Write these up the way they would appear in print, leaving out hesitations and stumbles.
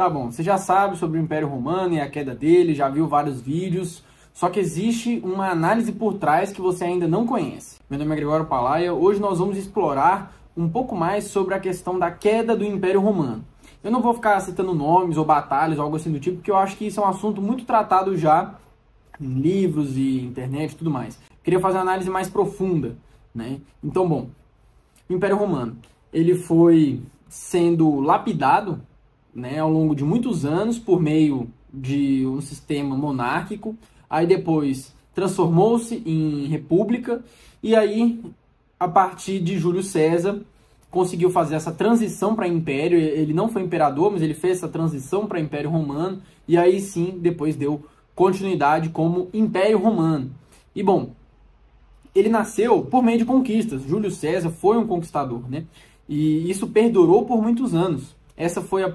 Tá bom, você já sabe sobre o Império Romano e a queda dele, já viu vários vídeos, só que existe uma análise por trás que você ainda não conhece. Meu nome é Gregório Palaia, hoje nós vamos explorar um pouco mais sobre a questão da queda do Império Romano. Eu não vou ficar citando nomes ou batalhas ou algo assim do tipo, porque eu acho que isso é um assunto muito tratado já em livros e internet e tudo mais. Queria fazer uma análise mais profunda, né? Então, bom, o Império Romano, ele foi sendo lapidado, né, ao longo de muitos anos por meio de um sistema monárquico, aí depois transformou-se em república, e aí, a partir de Júlio César, conseguiu fazer essa transição para império. Ele não foi imperador, mas ele fez essa transição para Império Romano, e aí sim, depois deu continuidade como Império Romano. E bom, ele nasceu por meio de conquistas. Júlio César foi um conquistador, né? E isso perdurou por muitos anos. Esse foi o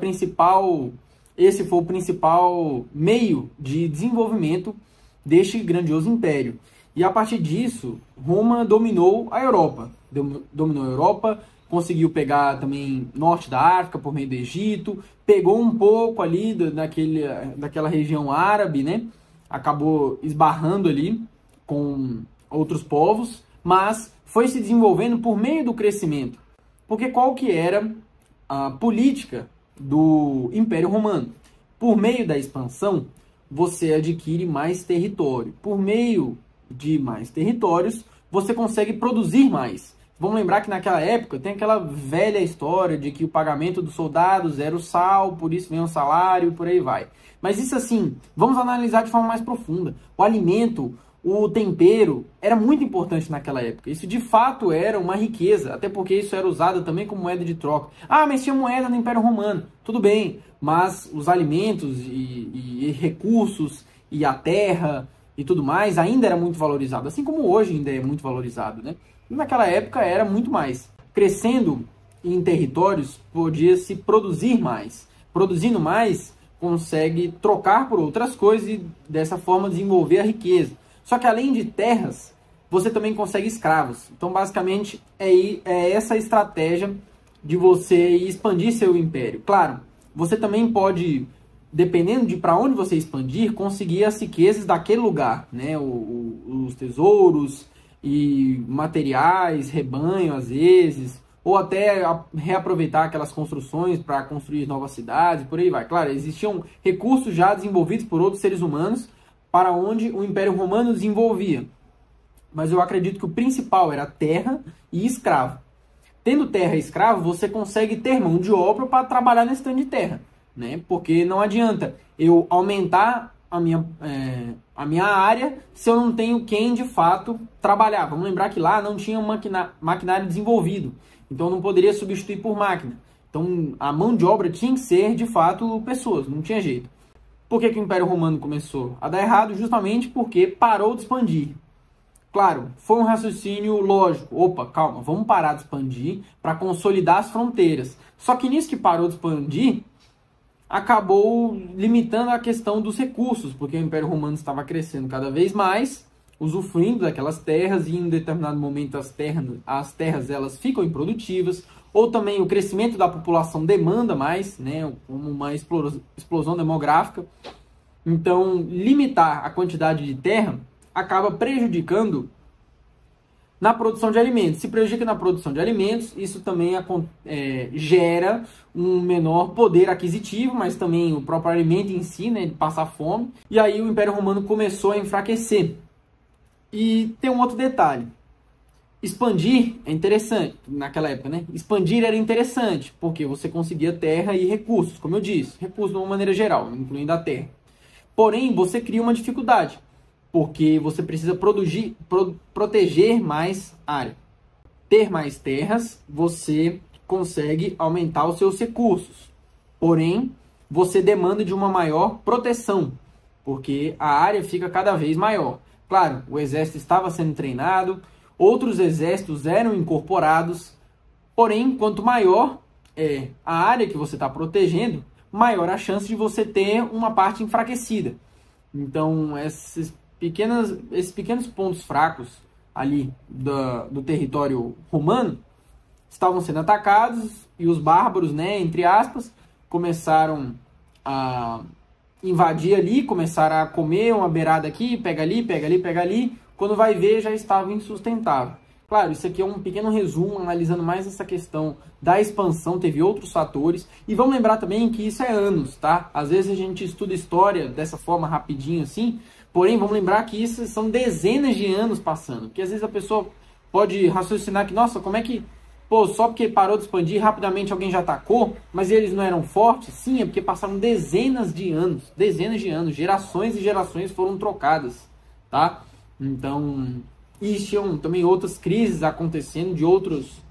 principal meio de desenvolvimento deste grandioso império. E a partir disso, Roma dominou a Europa. Dominou a Europa, conseguiu pegar também norte da África por meio do Egito, pegou um pouco ali daquela região árabe, né? Acabou esbarrando ali com outros povos, mas foi se desenvolvendo por meio do crescimento. Porque qual que era a política do Império Romano? Por meio da expansão, você adquire mais território. Por meio de mais territórios, você consegue produzir mais. Vamos lembrar que naquela época tem aquela velha história de que o pagamento dos soldados era o sal, por isso vem o salário, por aí vai. Mas isso assim, vamos analisar de forma mais profunda. O alimento, o tempero, era muito importante naquela época. Isso de fato era uma riqueza, até porque isso era usado também como moeda de troca. Ah, mas tinha moeda no Império Romano. Tudo bem, mas os alimentos e recursos e a terra e tudo mais ainda era muito valorizado, assim como hoje ainda é muito valorizado, né? E naquela época era muito mais. Crescendo em territórios, podia-se produzir mais. Produzindo mais, consegue trocar por outras coisas e dessa forma desenvolver a riqueza. Só que além de terras, você também consegue escravos. Então, basicamente, é essa a estratégia de você expandir seu império. Claro, você também pode, dependendo de para onde você expandir, conseguir as riquezas daquele lugar, né? Os tesouros e materiais, rebanho às vezes, ou até reaproveitar aquelas construções para construir novas cidades, por aí vai. Claro, existiam recursos já desenvolvidos por outros seres humanos para onde o Império Romano desenvolvia. Mas eu acredito que o principal era terra e escravo. Tendo terra e escravo, você consegue ter mão de obra para trabalhar nesse tanto de terra, né? Porque não adianta eu aumentar a minha área se eu não tenho quem de fato trabalhar. Vamos lembrar que lá não tinha maquinário desenvolvido, então não poderia substituir por máquina. Então a mão de obra tinha que ser de fato pessoas, não tinha jeito. Por que o Império Romano começou a dar errado? Justamente porque parou de expandir. Claro, foi um raciocínio lógico. Opa, calma, vamos parar de expandir para consolidar as fronteiras. Só que nisso que parou de expandir, acabou limitando a questão dos recursos, porque o Império Romano estava crescendo cada vez mais, usufruindo daquelas terras, e em um determinado momento as terras elas ficam improdutivas, ou também o crescimento da população demanda mais, né, como uma explosão demográfica. Então, limitar a quantidade de terra acaba prejudicando na produção de alimentos. Se prejudica na produção de alimentos, isso também gera um menor poder aquisitivo, mas também o próprio alimento em si, né, de passar fome. E aí o Império Romano começou a enfraquecer. E tem um outro detalhe. Expandir é interessante, naquela época, né? Expandir era interessante, porque você conseguia terra e recursos, como eu disse. Recursos de uma maneira geral, incluindo a terra. Porém, você cria uma dificuldade, porque você precisa proteger mais área. Ter mais terras, você consegue aumentar os seus recursos. Porém, você demanda de uma maior proteção, porque a área fica cada vez maior. Claro, o exército estava sendo treinado, outros exércitos eram incorporados, porém, quanto maior é a área que você está protegendo, maior a chance de você ter uma parte enfraquecida. Então, esses pequenos pontos fracos ali do território romano estavam sendo atacados, e os bárbaros, né, entre aspas, começaram a invadir ali, começaram a comer uma beirada aqui, pega ali, pega ali, pega ali. Quando vai ver, já estava insustentável. Claro, isso aqui é um pequeno resumo, analisando mais essa questão da expansão, teve outros fatores. E vamos lembrar também que isso é anos, tá? Às vezes a gente estuda história dessa forma rapidinho assim, porém vamos lembrar que isso são dezenas de anos passando. Porque às vezes a pessoa pode raciocinar que, nossa, como é que, pô, só porque parou de expandir, rapidamente alguém já atacou, mas eles não eram fortes? Sim, é porque passaram dezenas de anos, gerações e gerações foram trocadas, tá? Então, existiam também outras crises acontecendo de outros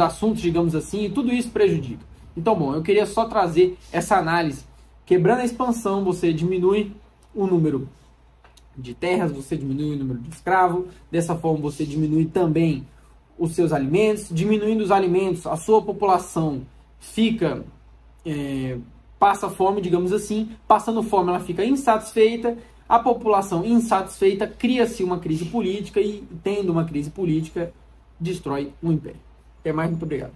assuntos, digamos assim, e tudo isso prejudica. Então, bom, eu queria só trazer essa análise. Quebrando a expansão, você diminui o número de terras, você diminui o número de escravos, dessa forma você diminui também os seus alimentos, diminuindo os alimentos, a sua população fica, passa fome, digamos assim, passando fome ela fica insatisfeita, a população insatisfeita cria-se uma crise política e, tendo uma crise política, destrói um império. Até mais, muito obrigado.